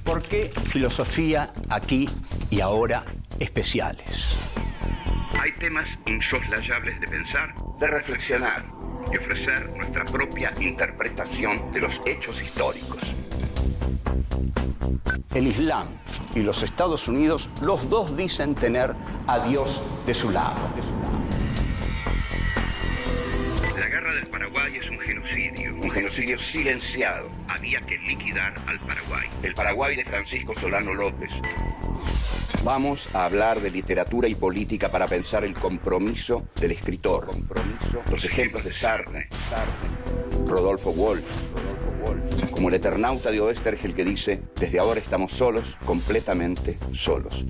¿Por qué filosofía aquí y ahora especiales? Hay temas insoslayables de pensar, de reflexionar y ofrecer nuestra propia interpretación de los hechos históricos. El Islam y los Estados Unidos, los dos dicen tener a Dios de su lado. La guerra del Paraguay es un genocidio silenciado. Había que liquidar al Paraguay. El Paraguay de Francisco Solano López. Vamos a hablar de literatura y política para pensar el compromiso del escritor. Los ejemplos de Sartre, Rodolfo Walsh, como el Eternauta de Oestergel que dice: desde ahora estamos solos, completamente solos.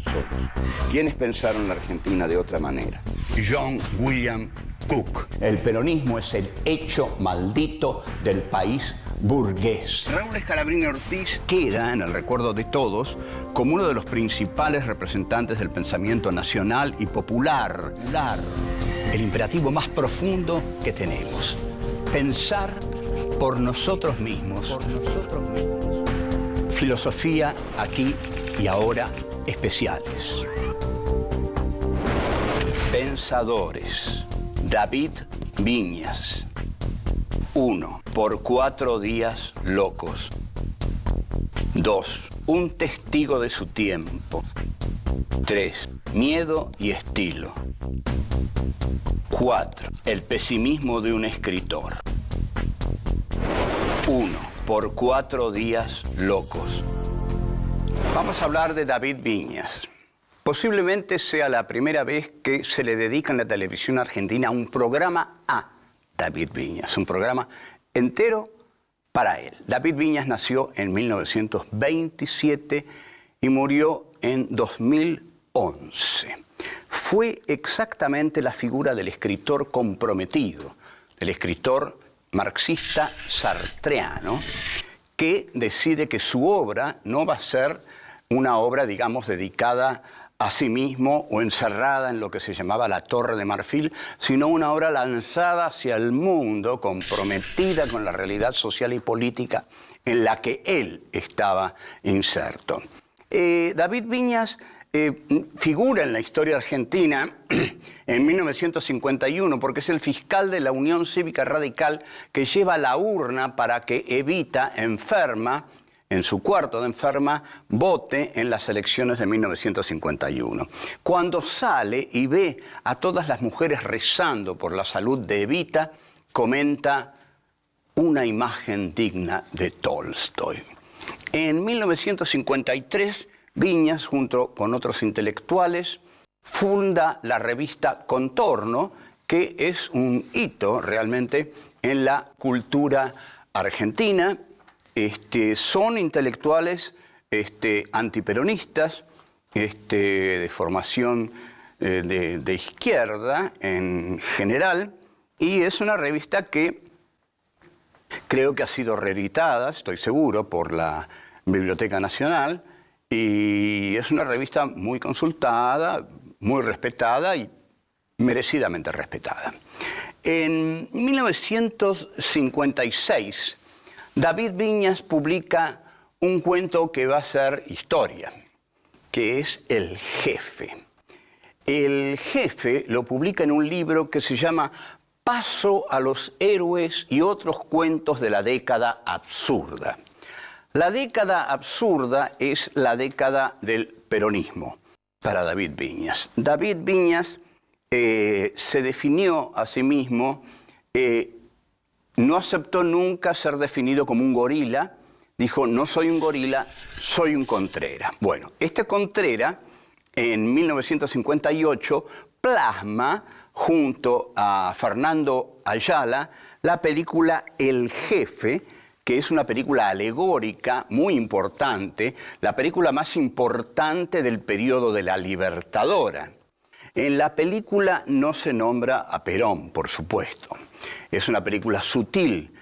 ¿Quiénes pensaron la Argentina de otra manera? John William Cook. El peronismo es el hecho maldito del país burgués. Raúl Scalabrini Ortiz Queda en el recuerdo de todos como uno de los principales representantes del pensamiento nacional y popular. El imperativo más profundo que tenemos: pensar por nosotros mismos. Filosofía aquí y ahora especiales. Pensadores. David Viñas. 1. Por 4 días locos. 2. Un testigo de su tiempo. 3. Miedo y estilo. 4. El pesimismo de un escritor. 1. Por 4 días locos. Vamos a hablar de David Viñas. Posiblemente sea la primera vez que se le dedica en la televisión argentina un programa a David Viñas, un programa entero para él. David Viñas nació en 1927 y murió en 2011. Fue exactamente la figura del escritor comprometido, del escritor marxista sartreano, que decide que su obra no va a ser una obra, digamos, dedicada a sí mismo o encerrada en lo que se llamaba la Torre de Marfil, sino una obra lanzada hacia el mundo, comprometida con la realidad social y política en la que él estaba inserto. David Viñas figura en la historia argentina en 1951 porque es el fiscal de la Unión Cívica Radical que lleva la urna para que Evita, enferma, en su cuarto de enferma, vote en las elecciones de 1951. Cuando sale y ve a todas las mujeres rezando por la salud de Evita, comenta: una imagen digna de Tolstoy. En 1953, Viñas, junto con otros intelectuales, funda la revista Contorno, que es un hito realmente en la cultura argentina. Son intelectuales antiperonistas, de formación de izquierda en general, y es una revista que creo que ha sido reeditada, estoy seguro, por la Biblioteca Nacional, y es una revista muy consultada, muy respetada y merecidamente respetada. En 1956, David Viñas publica un cuento que va a ser historia, que es El Jefe. El Jefe lo publica en un libro que se llama Paso a los héroes y otros cuentos de la década absurda. La década absurda es la década del peronismo para David Viñas. David Viñas se definió a sí mismo, no aceptó nunca ser definido como un gorila. Dijo: no soy un gorila, soy un Contreras. Bueno, este Contreras, en 1958, plasma junto a Fernando Ayala la película El Jefe, que es una película alegórica muy importante, la película más importante del periodo de la Libertadora. En la película no se nombra a Perón, por supuesto. Es una película sutil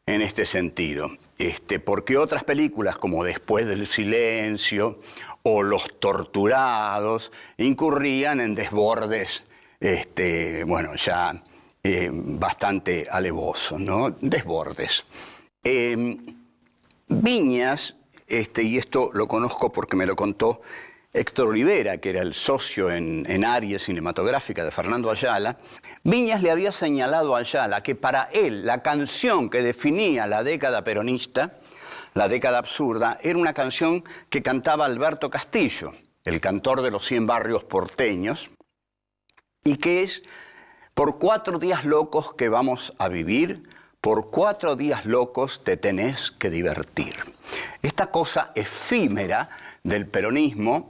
en este sentido, porque otras películas como Después del silencio o Los torturados incurrían en desbordes, bastante alevosos, ¿no? Desbordes. Viñas y esto lo conozco porque me lo contó Héctor Olivera, que era el socio en Aries Cinematográfica de Fernando Ayala. Viñas le había señalado a Ayala que para él la canción que definía la década peronista, la década absurda, era una canción que cantaba Alberto Castillo, el cantor de los 100 barrios porteños, y que es: por 4 días locos que vamos a vivir, por 4 días locos te tenés que divertir. Esta cosa efímera del peronismo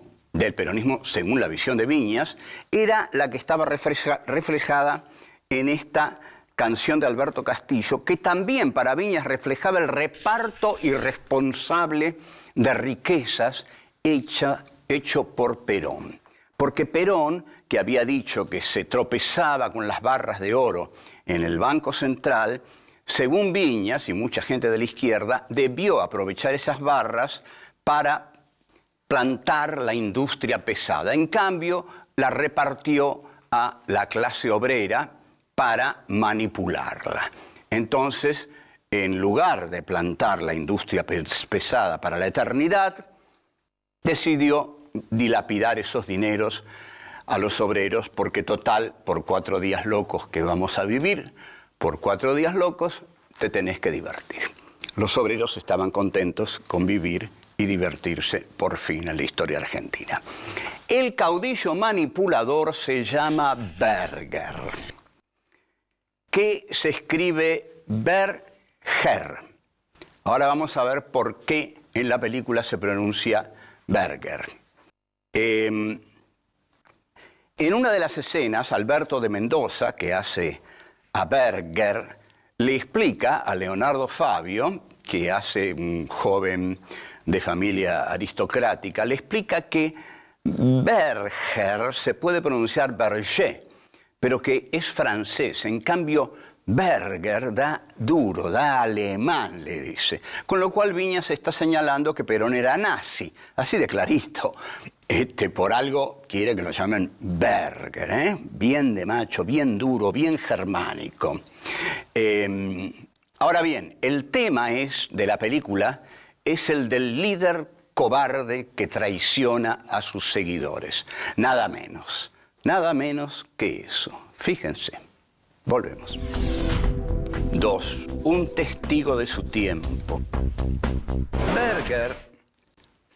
según la visión de Viñas, era la que estaba reflejada en esta canción de Alberto Castillo, que también para Viñas reflejaba el reparto irresponsable de riquezas hecho por Perón. Porque Perón, que había dicho que se tropezaba con las barras de oro en el Banco Central, según Viñas y mucha gente de la izquierda, debió aprovechar esas barras para plantar la industria pesada. En cambio, la repartió a la clase obrera para manipularla. Entonces, en lugar de plantar la industria pesada para la eternidad, decidió dilapidar esos dineros a los obreros, porque total, por 4 días locos que vamos a vivir, por 4 días locos te tenés que divertir. Los obreros estaban contentos con vivir y divertirse por fin en la historia argentina. El caudillo manipulador se llama Berger, que se escribe Berger. Ahora vamos a ver por qué en la película se pronuncia Berger. En una de las escenas, Alberto de Mendoza, que hace a Berger, le explica a Leonardo Fabio, que hace un joven de familia aristocrática, le explica que Berger se puede pronunciar Berger, pero que es francés. En cambio, Berger da duro, da alemán, le dice. Con lo cual Viñas está señalando que Perón era nazi, así de clarito. Por algo quiere que lo llamen Berger, bien de macho, bien duro, bien germánico. Ahora bien, el tema de la película es el del líder cobarde que traiciona a sus seguidores. Nada menos que eso. Fíjense, volvemos. 2. Un testigo de su tiempo. Berger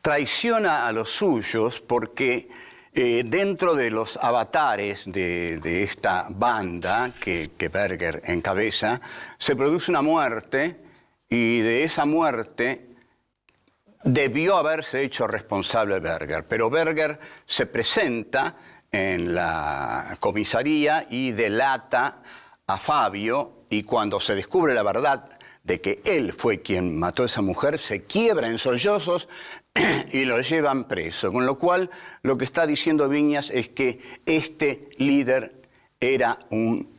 traiciona a los suyos porque dentro de los avatares de esta banda que Berger encabeza, se produce una muerte, y de esa muerte debió haberse hecho responsable Berger, pero Berger se presenta en la comisaría y delata a Fabio, y cuando se descubre la verdad de que él fue quien mató a esa mujer, se quiebra en sollozos y lo llevan preso. Con lo cual, lo que está diciendo Viñas es que este líder era un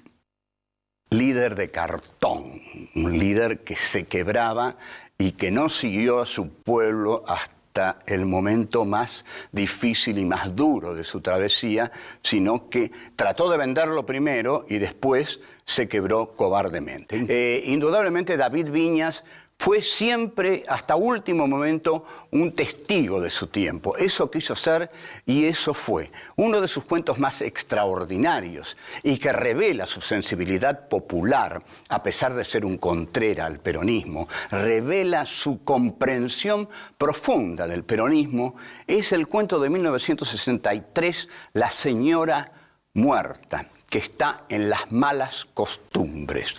líder de cartón, un líder que se quebraba y que no siguió a su pueblo hasta el momento más difícil y más duro de su travesía, sino que trató de venderlo primero y después se quebró cobardemente. Indudablemente David Viñas fue siempre, hasta último momento, un testigo de su tiempo. Eso quiso ser y eso fue. Uno de sus cuentos más extraordinarios y que revela su sensibilidad popular, a pesar de ser un contrera al peronismo, revela su comprensión profunda del peronismo, es el cuento de 1963, La señora muerta, que está en Las malas costumbres.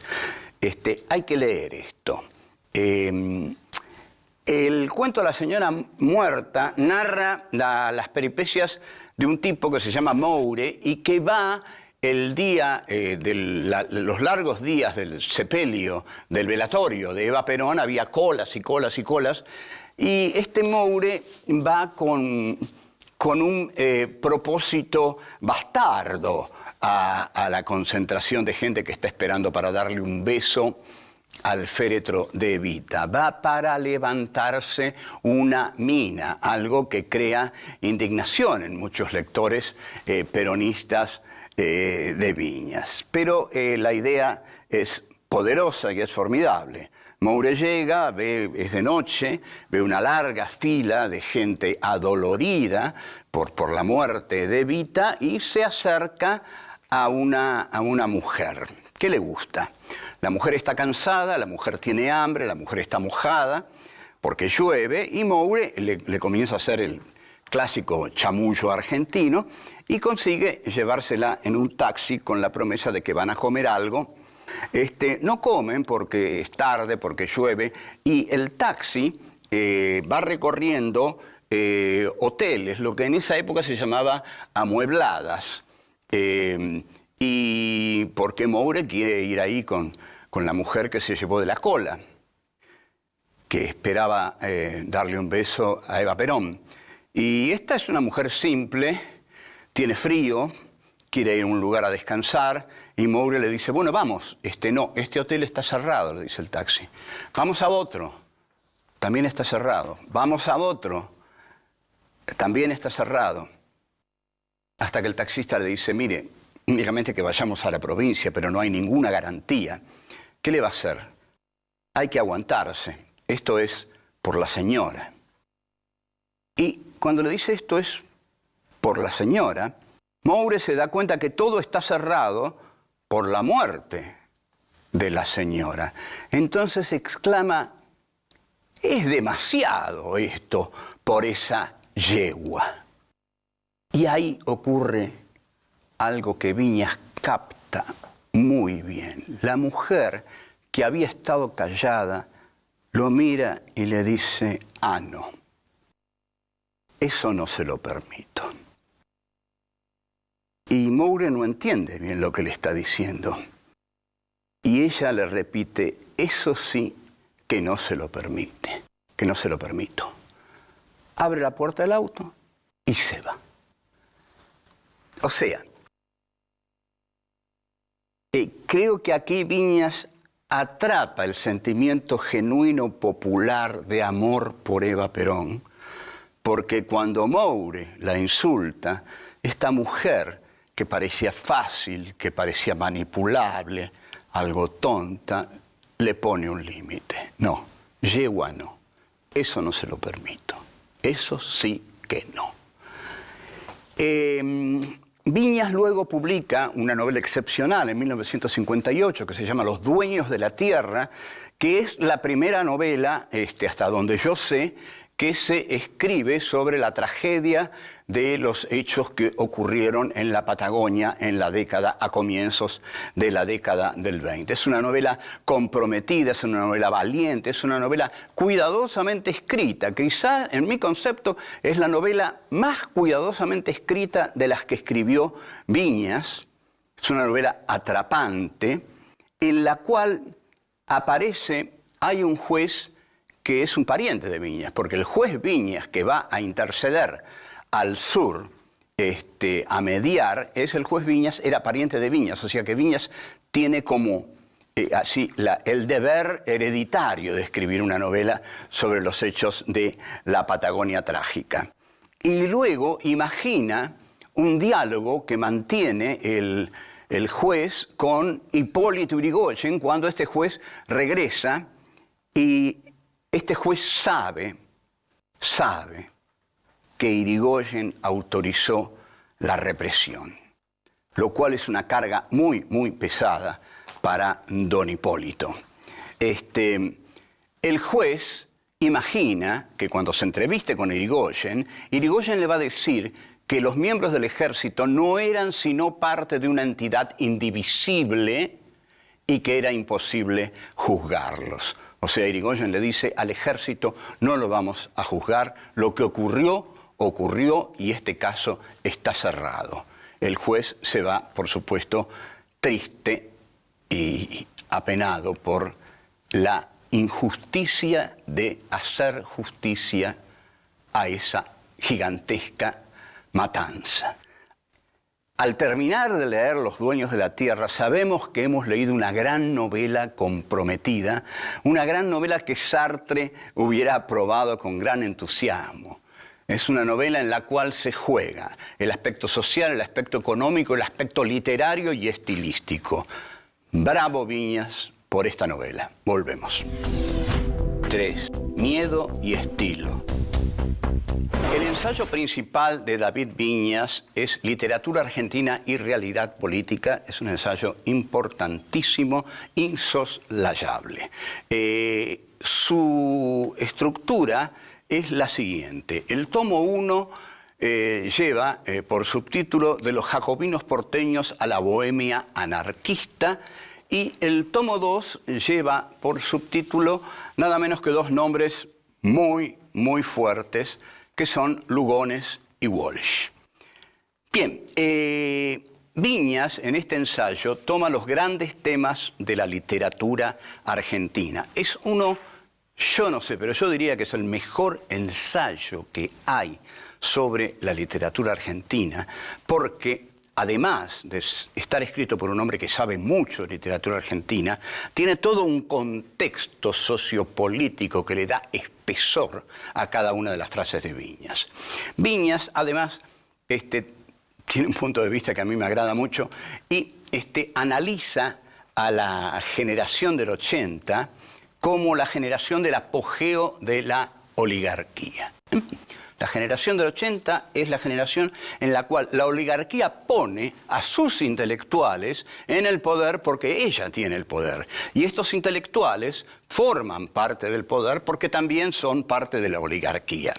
Hay que leer esto. El cuento de La señora muerta narra las peripecias de un tipo que se llama Moure y que va el día, los largos días del sepelio, del velatorio de Eva Perón, había colas y colas y colas, y este Moure va con un propósito bastardo a la concentración de gente que está esperando para darle un beso al féretro de Evita. Va para levantarse una mina, algo que crea indignación en muchos lectores peronistas de Viñas. Pero la idea es poderosa y es formidable. Moure llega, es de noche, ve una larga fila de gente adolorida por la muerte de Evita y se acerca a una mujer que le gusta. La mujer está cansada, la mujer tiene hambre, la mujer está mojada porque llueve y Moure le comienza a hacer el clásico chamullo argentino y consigue llevársela en un taxi con la promesa de que van a comer algo. No comen porque es tarde, porque llueve, y el taxi va recorriendo hoteles, lo que en esa época se llamaba amuebladas, y porque Moure quiere ir ahí con la mujer que se llevó de la cola, que esperaba darle un beso a Eva Perón. Y esta es una mujer simple, tiene frío, quiere ir a un lugar a descansar, y Moure le dice, bueno, vamos. No, este hotel está cerrado, le dice el taxi. Vamos a otro, también está cerrado. Vamos a otro, también está cerrado. Hasta que el taxista le dice, mire, únicamente que vayamos a la provincia, pero no hay ninguna garantía. ¿Qué le va a hacer? Hay que aguantarse. Esto es por la señora. Y cuando le dice esto es por la señora, Moure se da cuenta que todo está cerrado por la muerte de la señora. Entonces exclama, es demasiado esto por esa yegua. Y ahí ocurre algo que Viñas capta muy bien. La mujer que había estado callada lo mira y le dice, ah, no, eso no se lo permito. Y Moure no entiende bien lo que le está diciendo. Y ella le repite, eso sí que no se lo permite, que no se lo permito. Abre la puerta del auto y se va. O sea, creo que aquí Viñas atrapa el sentimiento genuino popular de amor por Eva Perón, porque cuando Moure la insulta, esta mujer que parecía fácil, que parecía manipulable, algo tonta, le pone un límite. No, yegua no, eso no se lo permito, eso sí que no. Viñas luego publica una novela excepcional en 1958 que se llama Los dueños de la tierra, que es la primera novela, hasta donde yo sé, que se escribe sobre la tragedia de los hechos que ocurrieron en la Patagonia en la década, a comienzos de la década del 20. Es una novela comprometida, es una novela valiente, es una novela cuidadosamente escrita. Quizá, en mi concepto, es la novela más cuidadosamente escrita de las que escribió Viñas. Es una novela atrapante, en la cual hay un juez que es un pariente de Viñas, porque el juez Viñas que va a interceder al sur, a mediar, el juez Viñas era pariente de Viñas, o sea que Viñas tiene como el deber hereditario de escribir una novela sobre los hechos de la Patagonia trágica. Y luego imagina un diálogo que mantiene el juez con Hipólito Yrigoyen cuando este juez regresa, y este juez sabe que Yrigoyen autorizó la represión, lo cual es una carga muy, muy pesada para don Hipólito. El juez imagina que cuando se entreviste con Yrigoyen, Yrigoyen le va a decir que los miembros del ejército no eran sino parte de una entidad indivisible y que era imposible juzgarlos. O sea, Yrigoyen le dice al ejército, no lo vamos a juzgar, lo que ocurrió, ocurrió y este caso está cerrado. El juez se va, por supuesto, triste y apenado por la injusticia de hacer justicia a esa gigantesca matanza. Al terminar de leer Los dueños de la tierra, sabemos que hemos leído una gran novela comprometida, una gran novela que Sartre hubiera aprobado con gran entusiasmo. Es una novela en la cual se juega el aspecto social, el aspecto económico, el aspecto literario y estilístico. Bravo Viñas por esta novela. Volvemos. 3. Miedo y estilo. El ensayo principal de David Viñas es Literatura Argentina y Realidad Política. Es un ensayo importantísimo, insoslayable. Su estructura es la siguiente. El tomo 1 lleva por subtítulo De los jacobinos porteños a la bohemia anarquista, y el tomo 2 lleva por subtítulo nada menos que dos nombres muy fuertes, que son Lugones y Walsh. Bien, Viñas en este ensayo toma los grandes temas de la literatura argentina. Es uno, yo no sé, pero yo diría que es el mejor ensayo que hay sobre la literatura argentina, porque además de estar escrito por un hombre que sabe mucho de literatura argentina, tiene todo un contexto sociopolítico que le da espesor a cada una de las frases de Viñas. Viñas, además, tiene un punto de vista que a mí me agrada mucho y analiza a la generación del 80 como la generación del apogeo de la oligarquía. La generación del 80 es la generación en la cual la oligarquía pone a sus intelectuales en el poder porque ella tiene el poder. Y estos intelectuales forman parte del poder porque también son parte de la oligarquía.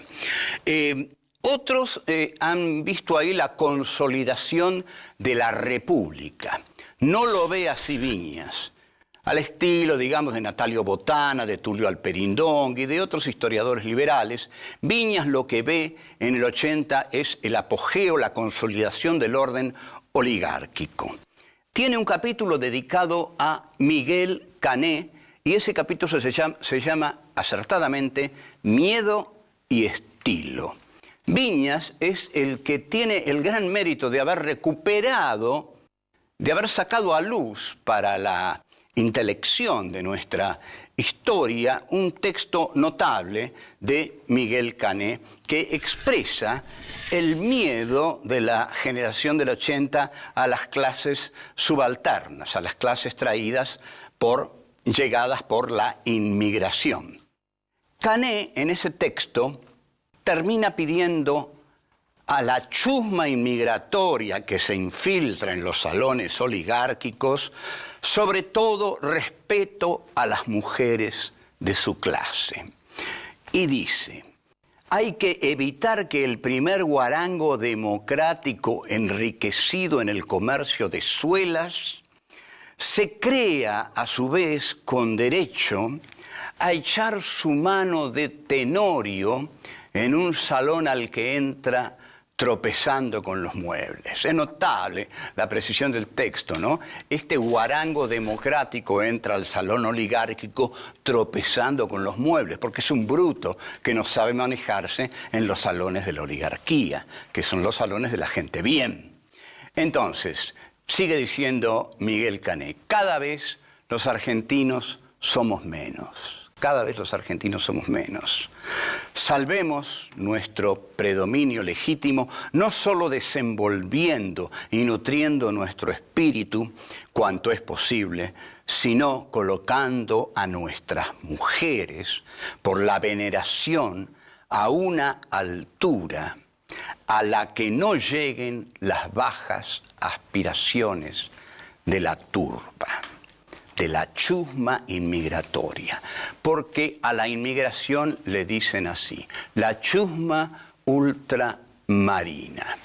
Otros han visto ahí la consolidación de la República. No lo ve así Viñas. Al estilo, digamos, de Natalio Botana, de Tulio Alperindong y de otros historiadores liberales, Viñas lo que ve en el 80 es el apogeo, la consolidación del orden oligárquico. Tiene un capítulo dedicado a Miguel Cané y ese capítulo se llama acertadamente Miedo y estilo. Viñas es el que tiene el gran mérito de haber recuperado, de haber sacado a luz para la intelección de nuestra historia un texto notable de Miguel Cané que expresa el miedo de la generación del 80 a las clases subalternas, a las clases llegadas por la inmigración. Cané en ese texto termina pidiendo a la chusma inmigratoria que se infiltra en los salones oligárquicos, sobre todo respeto a las mujeres de su clase. Y dice, hay que evitar que el primer guarango democrático enriquecido en el comercio de suelas se crea a su vez con derecho a echar su mano de tenorio en un salón al que entra tropezando con los muebles. Es notable la precisión del texto, ¿no? Este guarango democrático entra al salón oligárquico tropezando con los muebles, porque es un bruto que no sabe manejarse en los salones de la oligarquía, que son los salones de la gente bien. Entonces, sigue diciendo Miguel Cané, cada vez los argentinos somos menos. Cada vez los argentinos somos menos. Salvemos nuestro predominio legítimo, no solo desenvolviendo y nutriendo nuestro espíritu cuanto es posible, sino colocando a nuestras mujeres por la veneración a una altura a la que no lleguen las bajas aspiraciones de la turba, de la chusma inmigratoria, porque a la inmigración le dicen así, la chusma ultramarina.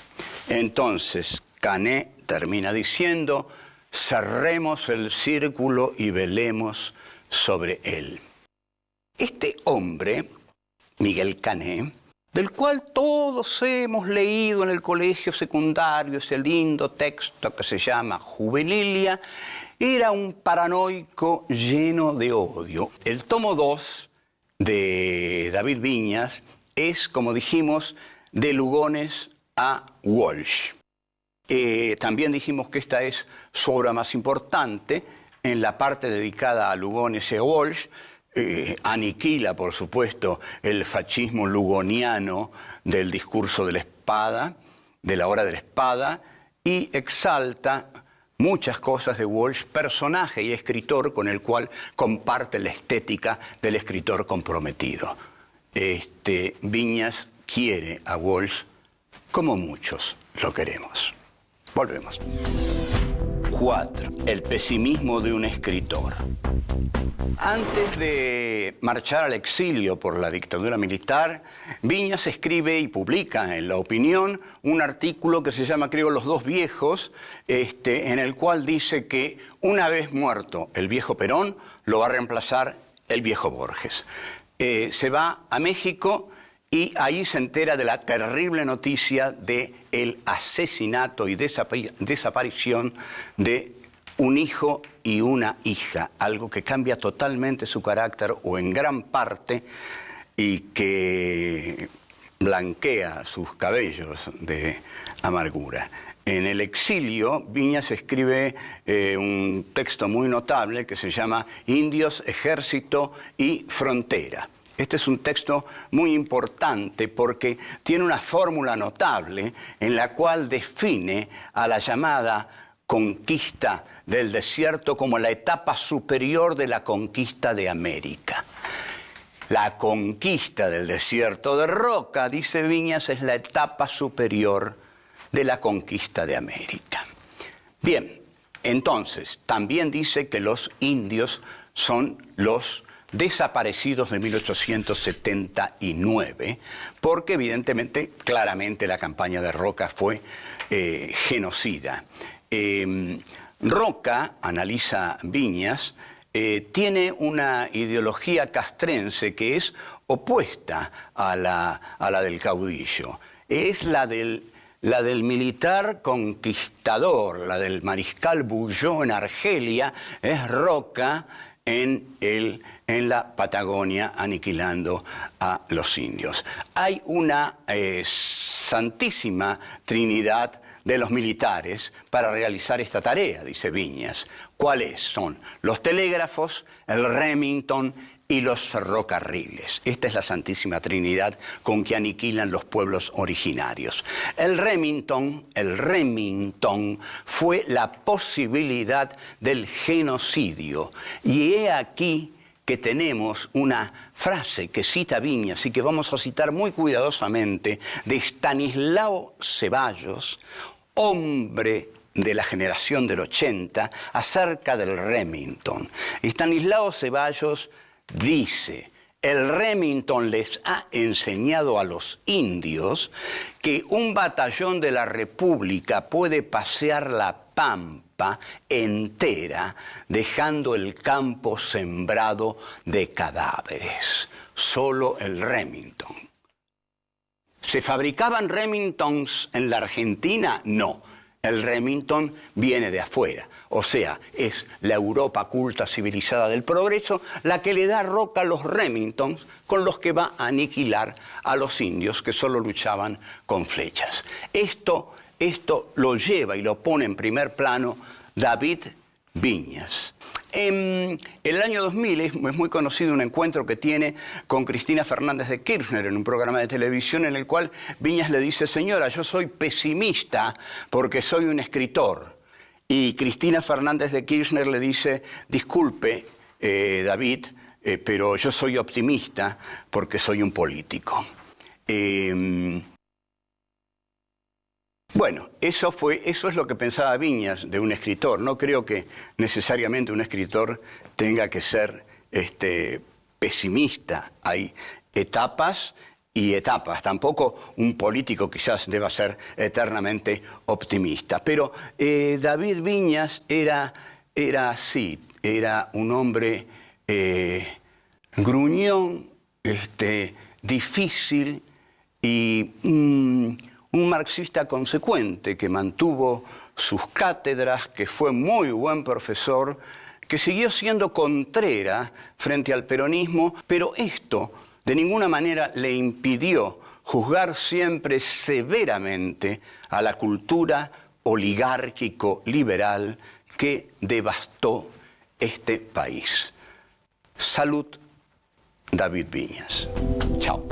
Entonces, Cané termina diciendo, cerremos el círculo y velemos sobre él. Este hombre, Miguel Cané, del cual todos hemos leído en el colegio secundario ese lindo texto que se llama Juvenilia, era un paranoico lleno de odio. El tomo 2 de David Viñas es, como dijimos, de Lugones a Walsh. También dijimos que esta es su obra más importante. En la parte dedicada a Lugones y a Walsh, aniquila, por supuesto, el fascismo lugoniano del discurso de la espada, de la hora de la espada, y exalta muchas cosas de Walsh, personaje y escritor con el cual comparte la estética del escritor comprometido. Viñas quiere a Walsh como muchos lo queremos. Volvemos. 4. El pesimismo de un escritor. Antes de marchar al exilio por la dictadura militar, Viñas escribe y publica en La Opinión un artículo que se llama, creo, Los dos viejos, en el cual dice que una vez muerto el viejo Perón, lo va a reemplazar el viejo Borges. Se va a México y ahí se entera de la terrible noticia del asesinato y desaparición de un hijo y una hija, algo que cambia totalmente su carácter o en gran parte y que blanquea sus cabellos de amargura. En el exilio, Viñas escribe un texto muy notable que se llama Indios, Ejército y Frontera. Este es un texto muy importante porque tiene una fórmula notable en la cual define a la llamada conquista del desierto como la etapa superior de la conquista de América. La conquista del desierto de Roca, dice Viñas, es la etapa superior de la conquista de América. Bien, entonces, también dice que los indios son los desaparecidos de 1879, porque evidentemente, claramente la campaña de Roca fue genocida. Roca, analiza Viñas, tiene una ideología castrense que es opuesta a la del caudillo. Es la del militar conquistador, la del mariscal Bulló en Argelia, es Roca en la Patagonia aniquilando a los indios. Hay una santísima trinidad de los militares para realizar esta tarea, dice Viñas. ¿Cuáles son? Los telégrafos, el Remington y los ferrocarriles. Esta es la santísima trinidad con que aniquilan los pueblos originarios. El Remington fue la posibilidad del genocidio. Y he aquí que tenemos una frase que cita Viñas y que vamos a citar muy cuidadosamente de Estanislao Ceballos, hombre de la generación del 80, acerca del Remington. Estanislao Ceballos dice: el Remington les ha enseñado a los indios que un batallón de la República puede pasear la pampa entera dejando el campo sembrado de cadáveres. Solo el Remington. ¿Se fabricaban Remingtons en la Argentina? No. El Remington viene de afuera, o sea, es la Europa culta civilizada del progreso la que le da a Roca los Remingtons con los que va a aniquilar a los indios que solo luchaban con flechas. Esto lo lleva y lo pone en primer plano David Viñas. En el año 2000 es muy conocido un encuentro que tiene con Cristina Fernández de Kirchner en un programa de televisión en el cual Viñas le dice: señora, yo soy pesimista porque soy un escritor. Y Cristina Fernández de Kirchner le dice: disculpe, David, pero yo soy optimista porque soy un político. Bueno, eso es lo que pensaba Viñas de un escritor. No creo que necesariamente un escritor tenga que ser pesimista. Hay etapas y etapas. Tampoco un político quizás deba ser eternamente optimista. Pero David Viñas era así, era un hombre gruñón, difícil y un marxista consecuente que mantuvo sus cátedras, que fue muy buen profesor, que siguió siendo contrera frente al peronismo, pero esto de ninguna manera le impidió juzgar siempre severamente a la cultura oligárquico-liberal que devastó este país. Salud, David Viñas. Chao.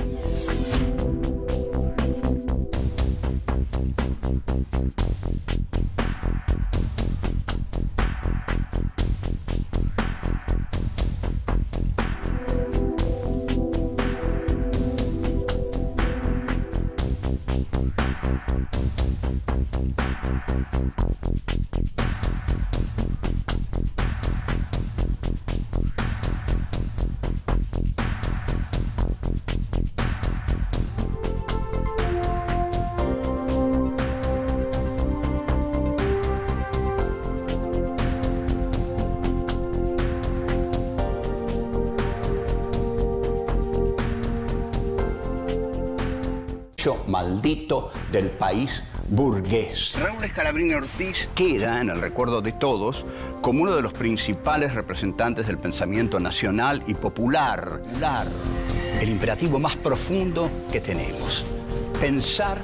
Maldito del país burgués. Raúl Scalabrini Ortiz queda en el recuerdo de todos como uno de los principales representantes del pensamiento nacional y popular. El imperativo más profundo que tenemos: pensar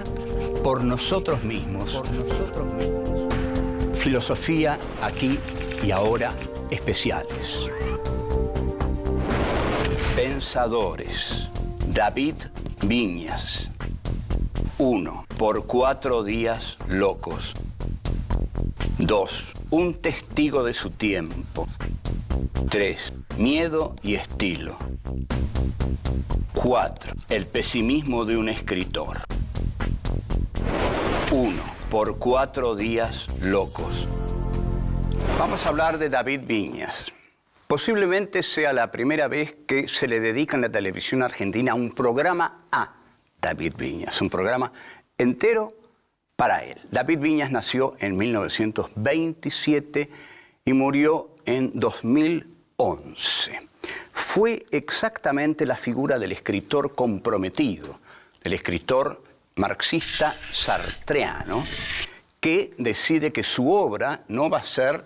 por nosotros mismos. Filosofía aquí y ahora especiales. Pensadores. David Viñas. 1. Por 4 días locos. 2. Un testigo de su tiempo. 3. Miedo y estilo. 4. El pesimismo de un escritor. 1. Por 4 días locos. Vamos a hablar de David Viñas. Posiblemente sea la primera vez que se le dedica en la televisión argentina un programa a David Viñas, un programa entero para él. David Viñas nació en 1927 y murió en 2011. Fue exactamente la figura del escritor comprometido, del escritor marxista sartreano, que decide que su obra no va a ser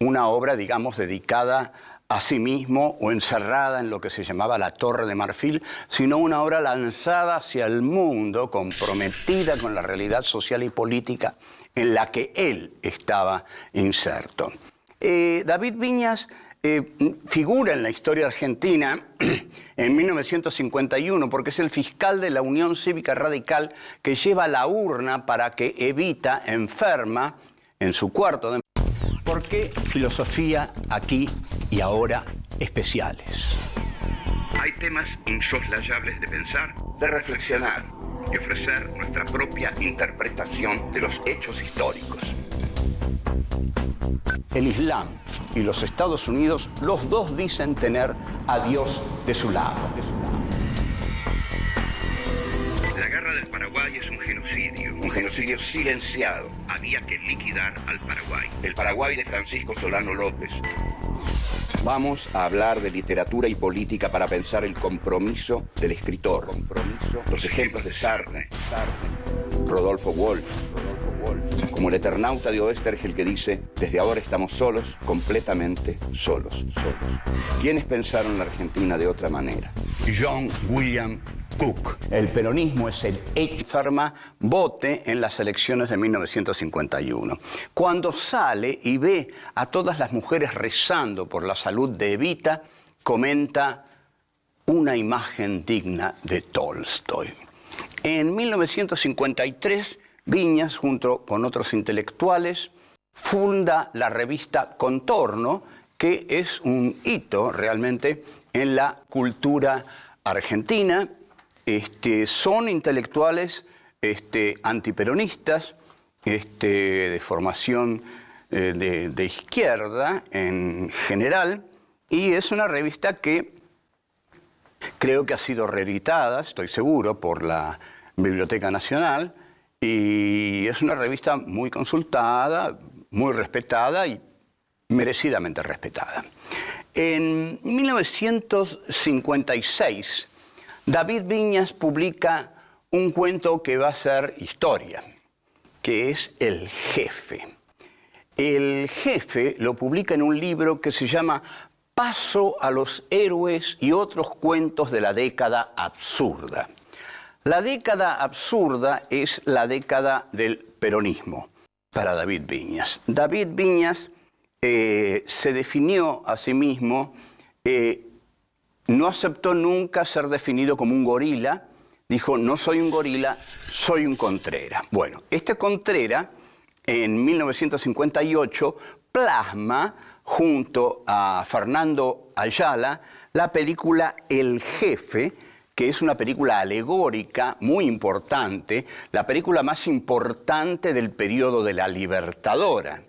una obra, digamos, dedicada a sí mismo o encerrada en lo que se llamaba la Torre de Marfil, sino una obra lanzada hacia el mundo, comprometida con la realidad social y política en la que él estaba inserto. David Viñas figura en la historia argentina en 1951 porque es el fiscal de la Unión Cívica Radical que lleva la urna para que Evita enferma en su cuarto de... ¿Por qué filosofía aquí y ahora especiales? Hay temas insoslayables de pensar, de reflexionar y ofrecer nuestra propia interpretación de los hechos históricos. El Islam y los Estados Unidos, los dos dicen tener a Dios de su lado. La guerra del Paraguay es un genocidio silenciado. Había que liquidar al Paraguay. El Paraguay de Francisco Solano López. Vamos a hablar de literatura y política para pensar el compromiso del escritor. Los ejemplos de Sartre, Rodolfo Walsh, como el Eternauta de Oestergel que dice: desde ahora estamos solos, completamente solos. ¿Quiénes pensaron la Argentina de otra manera? John William Cook. El peronismo es el hecho enferma vote en las elecciones de 1951. Cuando sale y ve a todas las mujeres rezando por la salud de Evita, comenta: una imagen digna de Tolstoy. En 1953, Viñas, junto con otros intelectuales, funda la revista Contorno, que es un hito realmente en la cultura argentina. Son intelectuales antiperonistas, de formación de izquierda en general, y es una revista que creo que ha sido reeditada, estoy seguro, por la Biblioteca Nacional, y es una revista muy consultada, muy respetada y merecidamente respetada. En 1956, David Viñas publica un cuento que va a ser historia, que es El Jefe. El Jefe lo publica en un libro que se llama Paso a los héroes y otros cuentos de la década absurda. La década absurda es la década del peronismo para David Viñas. David Viñas se definió a sí mismo, no aceptó nunca ser definido como un gorila. Dijo: no soy un gorila, soy un Contreras. Bueno, este Contreras, en 1958, plasma junto a Fernando Ayala la película El Jefe, que es una película alegórica muy importante, la película más importante del periodo de la Libertadora.